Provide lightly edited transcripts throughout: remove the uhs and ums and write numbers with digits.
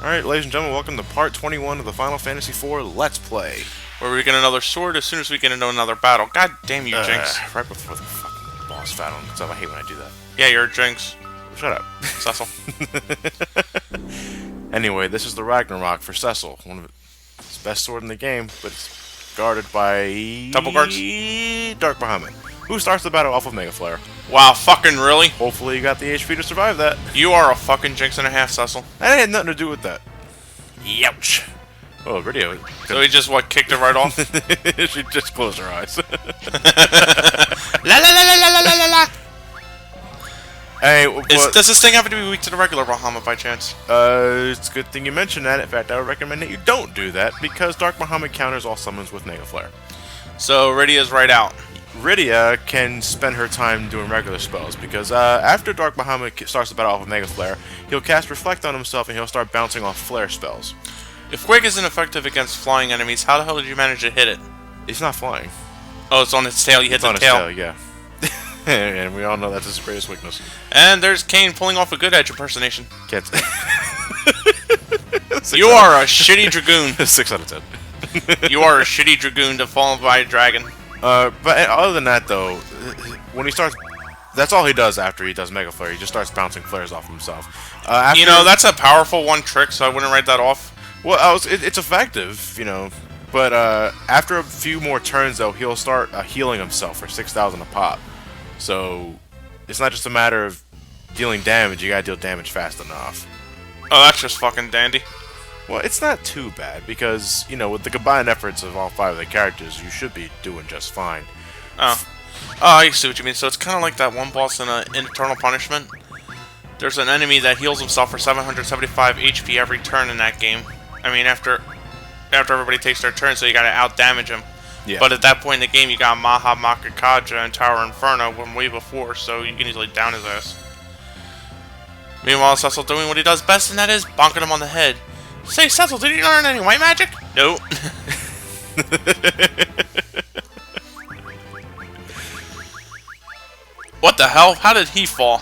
Alright, ladies and gentlemen, welcome to part 21 of the Final Fantasy IV Let's Play. Where we get another sword as soon as we get into another battle. God damn you, Jinx. Right before the fucking boss battle and stuff. I hate when I do that. Yeah, you're a Jinx. Shut up. Cecil. Anyway, this is the Ragnarok for Cecil. One of his best sword in the game, but it's guarded by... Double guards? Dark Bahamut, who starts the battle off of Mega Flare. Wow, fucking really? Hopefully you got the HP to survive that. You are a fucking Jinx and a half, Cecil. That had nothing to do with that. Youch. Oh, video. So he just, what, kicked it right off? She just closed her eyes. La la la la la la la la. Hey, Does this thing happen to be weak to the regular Bahamut by chance? It's a good thing you mentioned that. In fact, I would recommend that you don't do that, because Dark Bahamut counters all summons with Mega Flare. So, Rydia's right out. Rydia can spend her time doing regular spells, because after Dark Bahamut starts the battle off of Mega Flare, he'll cast Reflect on himself and he'll start bouncing off Flare spells. If Quake isn't effective against flying enemies, how the hell did you manage to hit it? It's not flying. Oh, it's on its tail. You hit the tail. Yeah. And we all know that's his greatest weakness. And there's Kane pulling off a good edge impersonation. Can't. You are a shitty Dragoon. 6 out of 10. You are a shitty Dragoon to fall by a dragon. But other than that, though, when he starts, that's all he does after he does Mega Flare. He just starts bouncing flares off himself. You know, that's a powerful one trick, so I wouldn't write that off. Well, it's effective, you know, but after a few more turns, though, he'll start healing himself for 6,000 a pop. So it's not just a matter of dealing damage; you gotta deal damage fast enough. Oh, that's just fucking dandy. Well, it's not too bad because, you know, with the combined efforts of all 5 of the characters, you should be doing just fine. Oh, I see what you mean. So it's kind of like that one boss in Eternal Punishment. There's an enemy that heals himself for 775 HP every turn in that game. I mean, after everybody takes their turn, so you gotta out-damage him. Yeah. But at that point in the game, you got Maha Makakaja and Tower Inferno from way before, so you can easily down his ass. Meanwhile, Cecil doing what he does best, and that is bonking him on the head. Say, Cecil, did you learn any white magic? No. What the hell? How did he fall?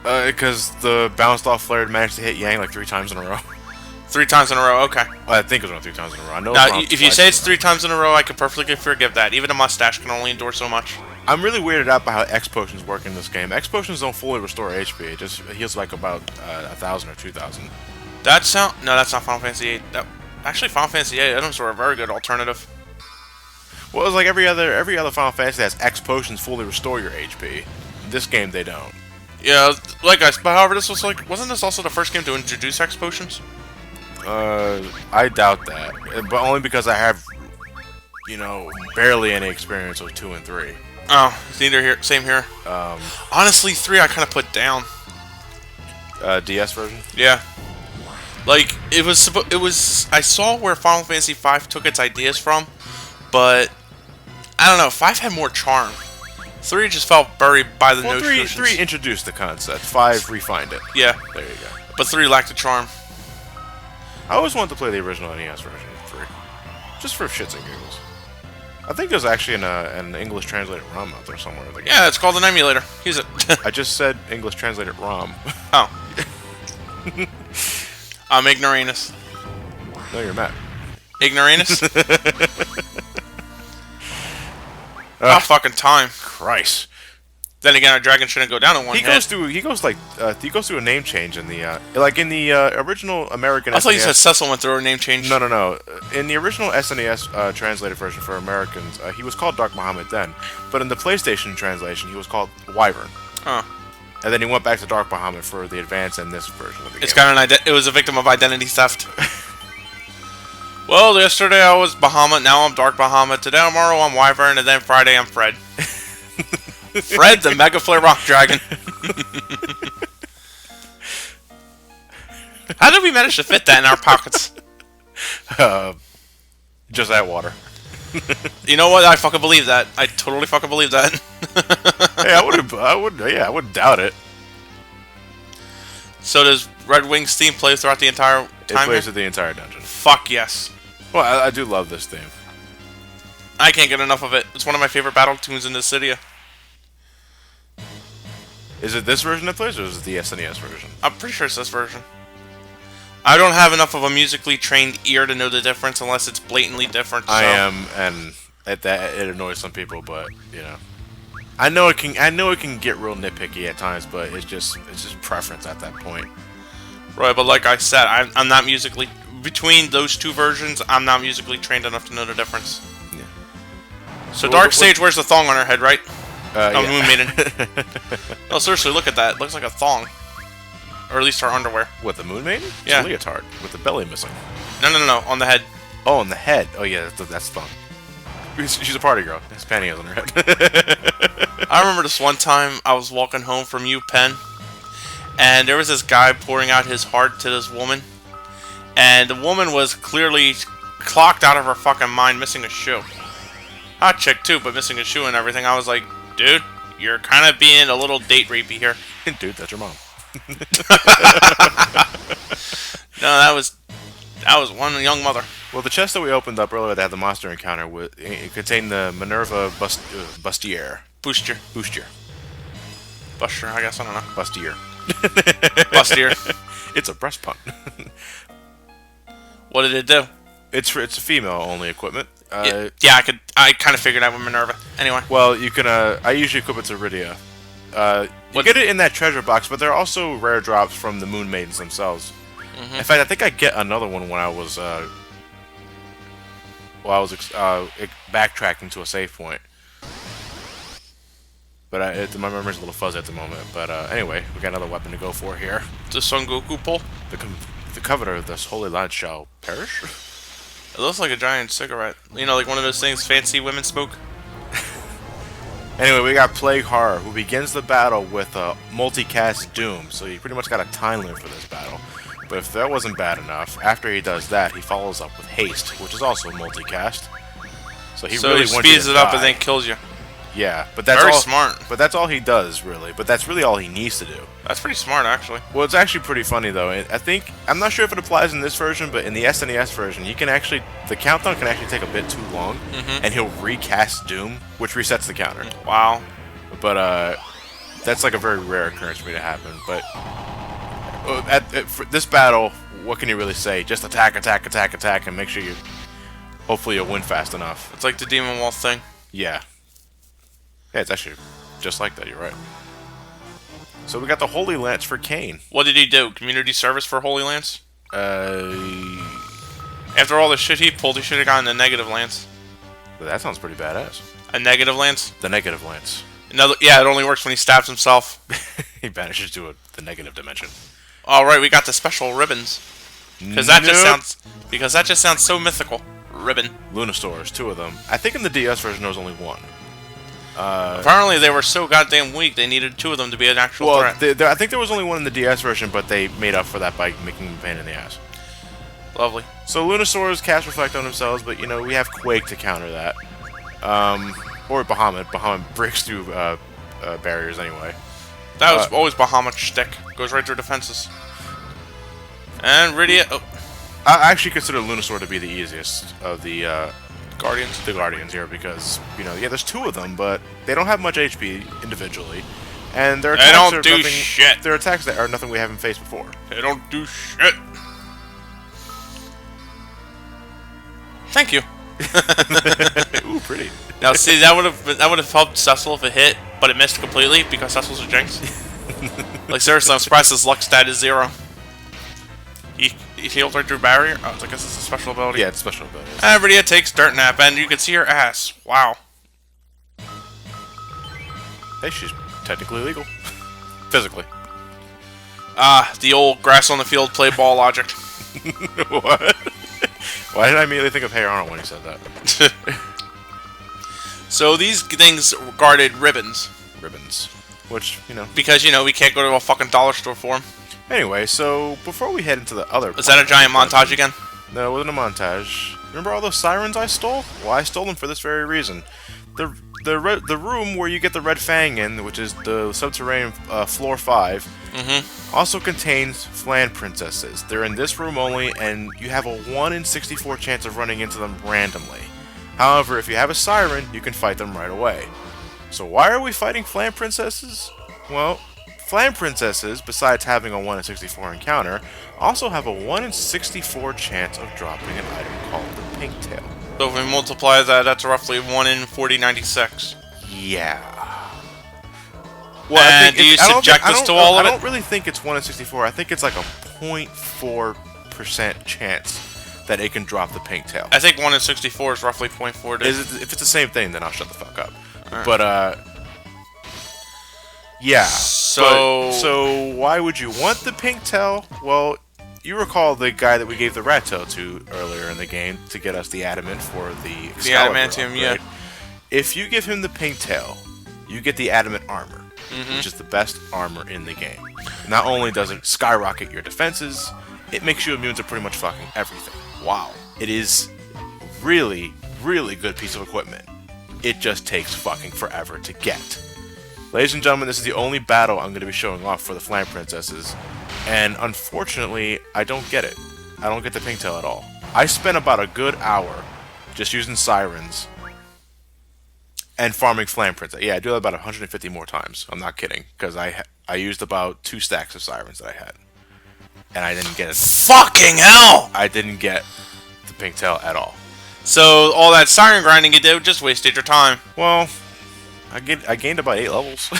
Because the bounced off flare managed to hit Yang like 3 times in a row. 3 times in a row, okay. Well, I think it was only 3 times in a row. I know. Now, if you say it's 3 times in a row, I could perfectly forgive that. Even a mustache can only endure so much. I'm really weirded out by how X potions work in this game. X potions don't fully restore HP. It just heals like about 1,000 or 2,000. No, that's not Final Fantasy VIII. Actually, Final Fantasy VIII items were a very good alternative. Well, it's like every other Final Fantasy has X potions fully restore your HP. In this game, they don't. Yeah, but however, this was wasn't this also the first game to introduce X potions? I doubt that, but only because I have, you know, barely any experience with 2 and 3. Oh, it's neither here. Same here. Honestly, 3 I kind of put down. DS version. Yeah. Like it was. I saw where Final Fantasy V took its ideas from, but I don't know. 5 had more charm. 3 just felt buried by the notions. 3 introduced the concept. 5 refined it. Yeah. There you go. But 3 lacked the charm. I always wanted to play the original NES version of 3, just for shits and giggles. I think there's actually an English translated ROM out there somewhere. Yeah, it's called an emulator. Use it. I just said English translated ROM. Oh. I'm ignoramus. No, you're Matt. Ignoramus? Oh, fucking time. Christ. Then again, our dragon shouldn't go down in one hit. He goes through a name change in the like in the original American. I thought you said Cecil went through a name change. No. In the original SNES translated version for Americans, he was called Dark Bahamut then, but in the PlayStation translation, he was called Wyvern. Oh. And then he went back to Dark Bahamut for the advance in this version of the game. It's got it was a victim of identity theft. Well, yesterday I was Bahamut, now I'm Dark Bahamut. Today, tomorrow I'm Wyvern, and then Friday I'm Fred. Fred, the Mega Flare Rock Dragon. How did we manage to fit that in our pockets? Just that water. You know what? I fucking believe that. I totally fucking believe that. Hey, I wouldn't doubt it. So does Red Wings theme play throughout the entire time? It plays through the entire dungeon. Fuck yes. Well, I do love this theme. I can't get enough of it. It's one of my favorite battle tunes in Dissidia. Is it this version that plays, or is it the SNES version? I'm pretty sure it's this version. I don't have enough of a musically trained ear to know the difference unless it's blatantly different. So. I am, and it annoys some people, but you know, I know it can get real nitpicky at times, but it's just preference at that point. Right, but like I said, I'm not musically between those two versions. I'm not musically trained enough to know the difference. Yeah. So Dark Sage wears a thong on her head, right? Yeah. Moon Maiden. No, seriously, look at that. It looks like a thong. Or at least her underwear. What, the Moon Maiden? It's yeah. a leotard with the belly missing. No, on the head. Oh, on the head. Oh yeah, that's fun. She's a party girl. Has pantyhose on her head. I remember this one time I was walking home from UPenn, and there was this guy pouring out his heart to this woman, and the woman was clearly clocked out of her fucking mind, missing a shoe. Hot chick too, but missing a shoe and everything. I was like, dude, you're kind of being a little date rapey here. Dude, that's your mom. No, that was one young mother. Well, the chest that we opened up earlier that had the monster encounter, it contained the Minerva Bustier. Booster. Bustier, I guess, I don't know. Bustier. Bustier. It's a breast pump. What did it do? It's a female-only equipment. Yeah, I kind of figured out with Minerva. Anyway. Well, you can, I usually equip it to Rydia. You get it in that treasure box, but there are also rare drops from the Moon Maidens themselves. Mm-hmm. In fact, I think I get another one when I was backtracking to a save point. But my memory's a little fuzzy at the moment. But anyway, we got another weapon to go for here. The Son Goku pull? The coveter of this holy land shall perish? It looks like a giant cigarette. You know, like one of those things fancy women smoke. Anyway, we got Plague Horror, who begins the battle with a multicast Doom, so you pretty much got a time limit for this battle. But if that wasn't bad enough, after he does that, he follows up with Haste, which is also multicast. So he really speeds it up and then kills you. Yeah, but that's very smart. But that's all he does, really. But that's really all he needs to do. That's pretty smart, actually. Well, it's actually pretty funny, though. I'm not sure if it applies in this version, but in the SNES version, the countdown can actually take a bit too long, and he'll recast Doom, which resets the counter. Wow. But that's like a very rare occurrence for me to happen. But for this battle, what can you really say? Just attack, and make sure hopefully you'll win fast enough. It's like the Demon Wall thing. Yeah. Yeah, it's actually just like that, you're right. So we got the Holy Lance for Kane. What did he do? Community service for Holy Lance? After all the shit he pulled, he should have gotten the Negative Lance. But that sounds pretty badass. A Negative Lance? The Negative Lance. Yeah, it only works when he stabs himself. He vanishes to the negative dimension. Alright, we got the special ribbons. Because that just sounds so mythical. Ribbon. Lunasaurs, 2 of them. I think in the DS version there was only 1. Apparently they were so goddamn weak they needed 2 of them to be an actual threat. I think there was only 1 in the DS version, but they made up for that by making them a pain in the ass. Lovely. So Lunasaurs cast Reflect on themselves, but you know, we have Quake to counter that. Or Bahamut. Bahamut breaks through barriers anyway. That was always Bahamut's shtick. Goes right through defenses. And Rydia... Oh. I actually consider Lunasaur to be the easiest of the Guardians. The Guardians here, because, you know, yeah, there's 2 of them, but they don't have much HP individually. And their attacks shit. Their attacks are nothing we haven't faced before. They don't do shit. Thank you. Ooh, pretty. Now, see, that would have helped Cecil if it hit, but it missed completely because Cecil's a jinx. Like, seriously, I'm surprised his luck stat is 0. He healed right through barrier. Oh, I guess it's a special ability. Yeah, it's a special ability. And Rydia takes Dirt Nap, and you can see her ass. Wow. Hey, she's technically legal. Physically. The old grass on the field play ball logic. What? Why did I immediately think of Hey Arnold when he said that? So these things guarded ribbons. Ribbons. Which, you know. Because, you know, we can't go to a fucking dollar store for them. Anyway, so before we head into the other... Is that a giant montage again? No, it wasn't a montage. Remember all those sirens I stole? Well, I stole them for this very reason. The room where you get the Red Fang in, which is the Subterranean floor 5, also contains Flan princesses. They're in this room only, and you have a 1 in 64 chance of running into them randomly. However, if you have a siren, you can fight them right away. So why are we fighting Flan princesses? Well, Flan Princesses, besides having a 1 in 64 encounter, also have a 1 in 64 chance of dropping an item called the Pinktail. So if we multiply that, that's roughly 1 in 4096. Yeah. Well, and do you subject this to all of it? I don't really think it's 1 in 64. I think it's like a 0.4% chance that it can drop the Pinktail. I think 1 in 64 is roughly 0.4. If it's the same thing, then I'll shut the fuck up. Right. But, yeah. So why would you want the Pinktail? Well, you recall the guy that we gave the rat tail to earlier in the game to get us the adamant for the adamantium, upgrade. yeah. If you give him the Pinktail, you get the adamant armor, which is the best armor in the game. Not only does it skyrocket your defenses, it makes you immune to pretty much fucking everything. Wow. It is really, really good piece of equipment. It just takes fucking forever to get. Ladies and gentlemen, this is the only battle I'm going to be showing off for the Flan Princesses, and unfortunately, I don't get it. I don't get the Pinktail at all. I spent about a good hour just using sirens and farming Flan Princess. Yeah, I do that about 150 more times. I'm not kidding, because I used about 2 stacks of sirens that I had, and I didn't get it. Fucking hell! I didn't get the Pinktail at all. So all that siren grinding you did just wasted your time. Well, I gained about 8 levels. I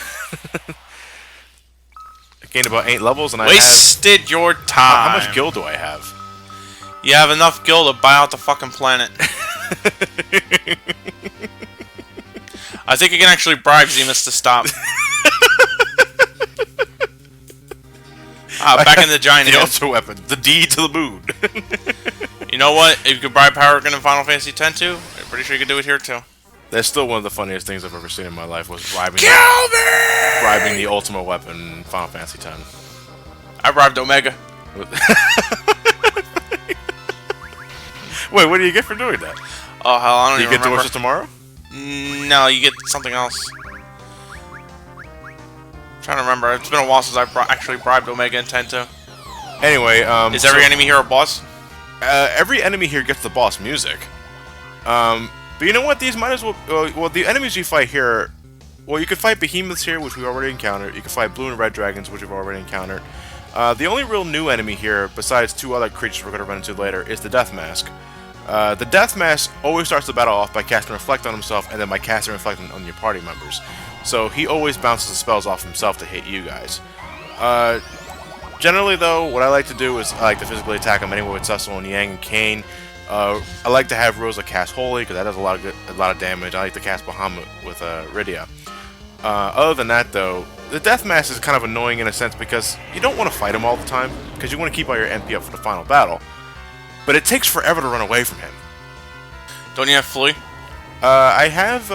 gained about 8 levels, and wasted your time. How much gil do I have? You have enough gil to buy out the fucking planet. I think you can actually bribe Zemus to stop. Back in the giant. The ultra weapon, the D to the moon. You know what? If you could bribe Paragon in Final Fantasy X too, I'm pretty sure you could do it here too. That's still one of the funniest things I've ever seen in my life, was bribing the ultimate weapon in Final Fantasy X. I bribed Omega. Wait, what do you get for doing that? Oh hell, I don't do even remember. You get Dorsets tomorrow? No, you get something else. I'm trying to remember. It's been a while since I actually bribed Omega in 10 too. Anyway, is every enemy here a boss? Every enemy here gets the boss music. But you know what? These might as well... well, the enemies you fight here... Well, you can fight behemoths here, which we already encountered. You can fight blue and red dragons, which we've already encountered. The only real new enemy here, besides 2 other creatures we're going to run into later, is the Deathmask. The Deathmask always starts the battle off by casting Reflect on himself, and then by casting Reflect on your party members. So he always bounces the spells off himself to hit you guys. Generally, though, what I like to do is I like to physically attack him anyway with Cecil and Yang and Kane. I like to have Rosa cast Holy, because that does a lot of damage. I like to cast Bahamut with Rydia. Other than that, though, the Deathmask is kind of annoying in a sense, because you don't want to fight him all the time, because you want to keep all your MP up for the final battle. But it takes forever to run away from him. Don't you have Flea? I have,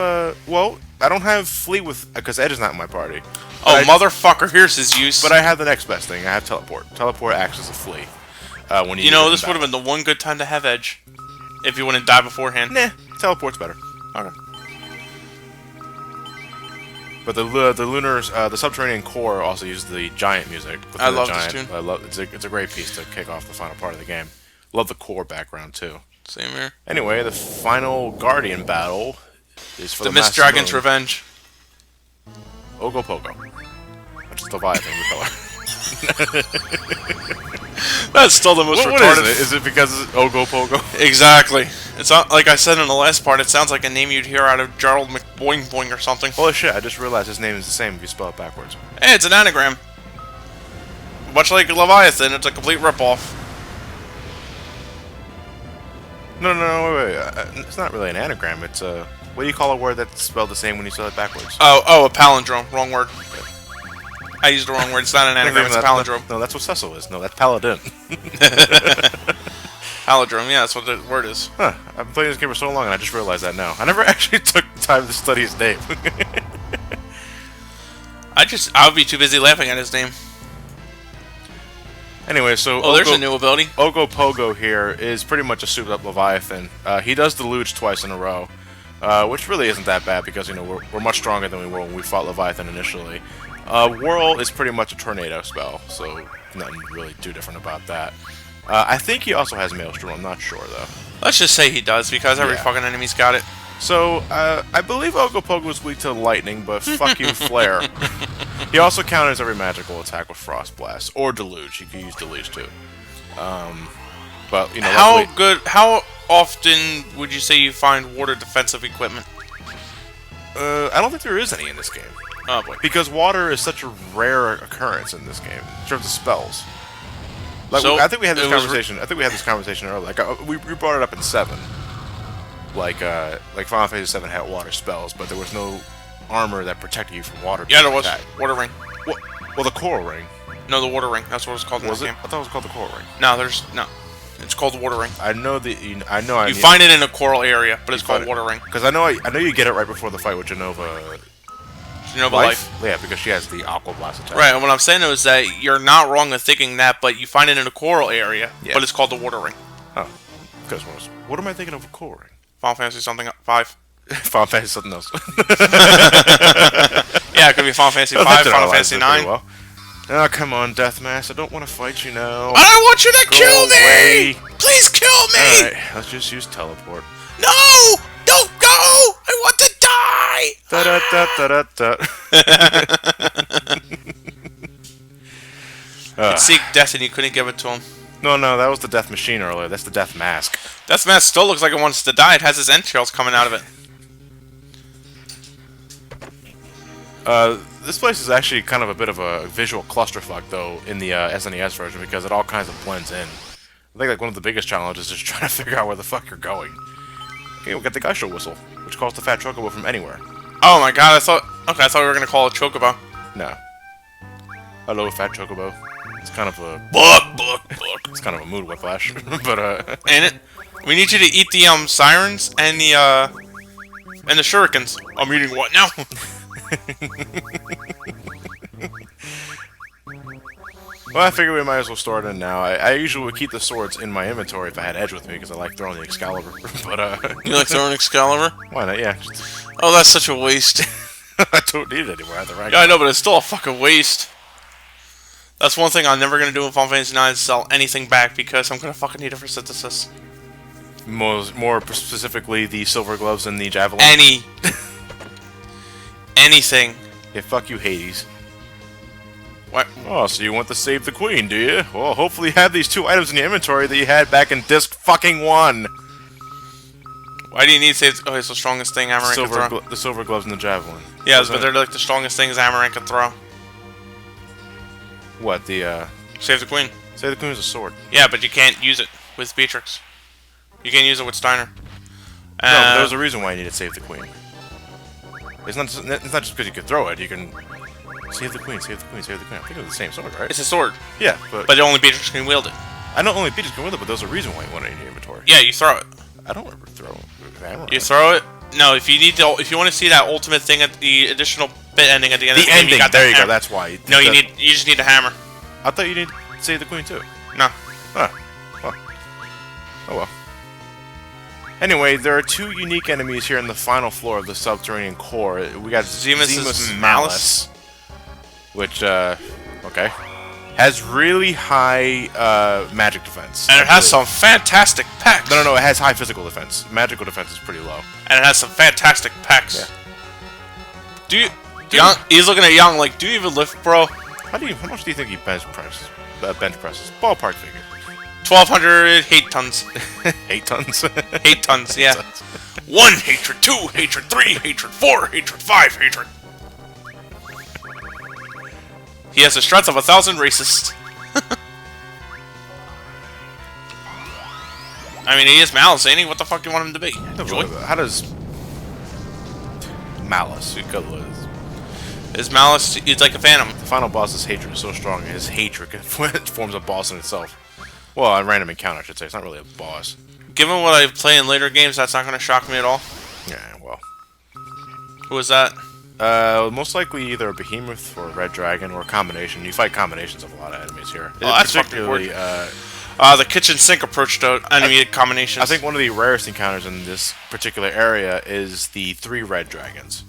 well, I don't have Flee with, because Ed is not in my party. Oh, motherfucker, here's his use. But I have the next best thing. I have Teleport. Teleport acts as a Flee. When you know, this would have been the one good time to have Edge. If you wouldn't die beforehand. Nah, Teleport's better. Okay. But the Subterranean core also uses the giant music. I love this tune. I love it's a great piece to kick off the final part of the game. Love the core background too. Same here. Anyway, the final Guardian battle is for the Mist Dragon's Revenge. Ogopogo. Which is the Leviathan repeller. That's still the most retarded. What is it? Is it because it's Ogopogo? Exactly. It's not like I said in the last part. It sounds like a name you'd hear out of Gerald McBoing Boing or something. Holy shit! I just realized his name is the same if you spell it backwards. Hey, it's an anagram. Much like Leviathan, it's a complete ripoff. No, wait. It's not really an anagram. It's a... What do you call a word that's spelled the same when you spell it backwards? Oh, a palindrome. Wrong word. I used the wrong word. It's not an anagram, it's a palindrome. No, that's what Cecil is. No, that's paladin. Palindrome, yeah, that's what the word is. Huh. I've been playing this game for so long and I just realized that now. I never actually took the time to study his name. I would be too busy laughing at his name. Anyway, so... Oh, there's a new ability. Ogopogo here is pretty much a souped-up Leviathan. He does deluge twice in a row, which really isn't that bad because, you know, we're much stronger than we were when we fought Leviathan initially. Whirl is pretty much a tornado spell, so nothing really too different about that. I think he also has Maelstrom, I'm not sure, though. Let's just say he does, because every fucking enemy's got it. So, I believe Ogopogo is weak to lightning, but fuck you, Flare. He also counters every magical attack with Frost Blast or Deluge. You can use Deluge too. But you know, How often would you say you find water defensive equipment? I don't think there is any in this game. Oh boy. Because water is such a rare occurrence in this game in terms of spells. Like, So, I think we had this conversation. I think we had this conversation earlier. Like, we brought it up in 7. Like Final Fantasy 7 had water spells, but there was no armor that protected you from water. Yeah, there was. That. Water ring. Well, the coral ring. No, the water ring. That's what it's called in this game. I thought it was called the coral ring. No, no. It's called the water ring. I know that. You find it in a coral area, but it's called water ring. Because I know you get it right before the fight with Genova. Genova Life? Yeah, because she has the Aqua Blast attack. Right, and what I'm saying is that you're not wrong in thinking that, but you find it in a coral area, Yeah. but it's called the water ring. Oh, because what am I thinking of a coral ring? Final Fantasy something 5. Final Fantasy something else. Yeah, it could be Final Fantasy 5, Final Fantasy 9. Well. Oh, come on, Deathmask. I don't want to fight you now. I don't want you to kill away. me! Please kill me! Alright, let's just use teleport. No! Don't go! I want to die! Da da da da da da. Seek death and you couldn't give it to him. No, that was the Death Machine earlier. That's the Death Mask. Deathmask still looks like it wants to die. It has his entrails coming out of it. This place is actually kind of a bit of a visual clusterfuck, though, in the SNES version, because it all kinds of blends in. I think like one of the biggest challenges is trying to figure out where the fuck you're going. Okay, we'll get the Geisha Whistle, which calls the Fat Chocobo from anywhere. Oh my god, I thought we were gonna call it Chocobo. No. Hello, Fat Chocobo. It's kind of a... It's kind of a mood whiplash, but Ain't it? We need you to eat the sirens and the shurikens. I'm eating what now? Well, I figure we might as well start in now. I usually would keep the swords in my inventory if I had Edge with me, because I like throwing the Excalibur, but You like throwing Excalibur? why not? Yeah. Oh, that's such a waste. I don't need it anymore. I have the rank. Yeah, I know, but it's still a fucking waste. That's one thing I'm never gonna do in Final Fantasy 9 is sell anything back, because I'm gonna fucking need it for synthesis. More specifically, the silver gloves and the javelin. Anything. Yeah, fuck you, Hades. What? Oh, so you want to save the queen, do you? Well, hopefully you have these 2 items in your inventory that you had back in disc fucking 1. Why do you need to save? Oh, it's the strongest thing Amaranth can throw. The silver gloves and the javelin. Yeah, but they're like the strongest things Amaranth can throw. What, the, Save the queen. Save the queen is a sword. Yeah, but you can't use it with Beatrix. You can't use it with Steiner. No, but there's a reason why you need to save the queen. It's not just because you can throw it, you can... Save the queen, save the queen, save the queen. I think it's the same sword, right? It's a sword. Yeah, but only Beatrix can wield it. I know only Beatrix can wield it, but there's a reason why you want it in your inventory. Yeah, you throw it. I don't remember throwing hammer. You throw it. No, if you want to see that ultimate thing at the additional bit ending at the end of the game, you got there you go. That's why. No, you just need a hammer. I thought you need to save the queen too. No. Huh. Well. Oh well. Anyway, there are 2 unique enemies here in the final floor of the subterranean core. We got Zemus Malice, which okay, has really high magic defense. And it has some fantastic packs. No, it has high physical defense. Magical defense is pretty low. And it has some fantastic packs. Yeah. He's looking at Young like, do you even lift, bro? How much do you think he bench presses? Ballpark figure. 1,200 hate tons. 8 tons. 8 tons, yeah. 1 hatred, 2 hatred, 3 hatred, 4 hatred, 5 hatred. He has the strength of 1,000 racists. I mean, he is Malice, ain't he? What the fuck do you want him to be? How does Malice? Is Malice? He's like a phantom. The final boss's hatred is so strong, his hatred forms a boss in itself. Well, a random encounter, I should say. It's not really a boss. Given what I play in later games, that's not going to shock me at all. Yeah, well. Who is that? Most likely either a Behemoth or a Red Dragon, or a combination. You fight combinations of a lot of enemies here. Oh, that's particularly, the kitchen sink approach to enemy combinations. I think one of the rarest encounters in this particular area is the 3 Red Dragons.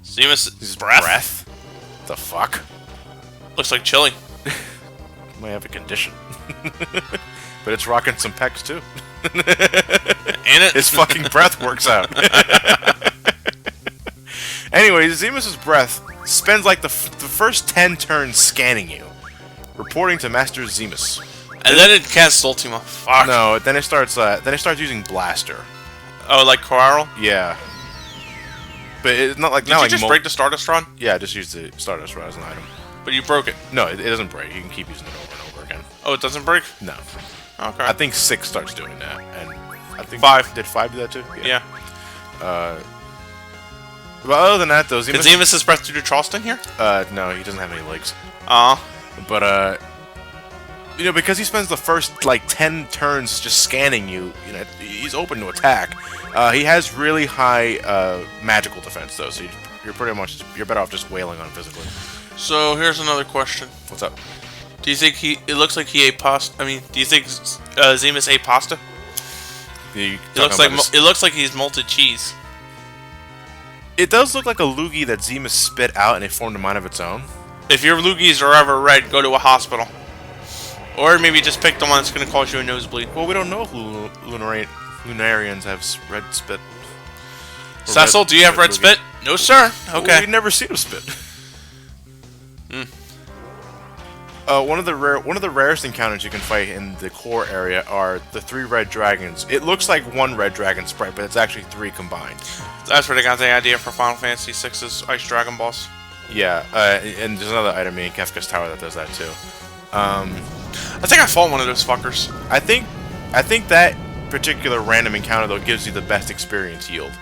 Zemus' breath? The fuck? Looks like chili. Might have a condition. But it's rocking some pecs too. Ain't it? His fucking breath works out. Anyway, Zemus's breath spends like the first 10 turns scanning you, reporting to Master Zemus. And then it casts Ultima. Fuck. No, then it starts using Blaster. Oh, like Coral? Yeah. But it's not like... Did you just break the Stardust Rod? Yeah, just use the Stardust Rod as an item. But you broke it. No, it doesn't break. You can keep using it over and over again. Oh, it doesn't break? No. Okay. I think 6 starts doing that, and I think 5. Did 5 do that too? Yeah. But other than that, though, Did Zemus's breath do Charleston here? No, he doesn't have any legs. But you know, because he spends the first like 10 turns just scanning you, you know, he's open to attack. He has really high magical defense though, so you're better off just wailing on him physically. So here's another question. What's up? Do you think it looks like he ate pasta? I mean, do you think Zemus ate pasta? It looks like he's molted cheese. It does look like a loogie that Zemus spit out and it formed a mind of its own. If your loogies are ever red, go to a hospital. Or maybe just pick the one that's going to cause you a nosebleed. Well, we don't know if Lunarians have red spit. Cecil, do you have red spit? No, sir. Okay. Well, we've never seen him spit. One of the rarest encounters you can fight in the core area are the 3 red dragons. It looks like 1 red dragon sprite, but it's actually 3 combined. That's where they got the idea for Final Fantasy VI's Ice Dragon boss. Yeah, and there's another item in Kefka's Tower that does that too. I think I fought one of those fuckers. I think that particular random encounter though gives you the best experience yield,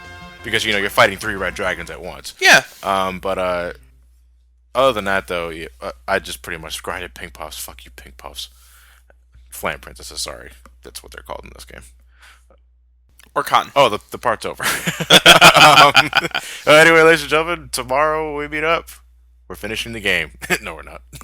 because you know you're fighting 3 red dragons at once. Yeah. But other than that though, I just pretty much grinded pink puffs. Fuck you, pink puffs. Flan princesses, sorry, that's what they're called in this game. Or cotton. Oh, the part's over. Anyway, ladies and gentlemen, tomorrow we meet up. We're finishing the game. No, we're not.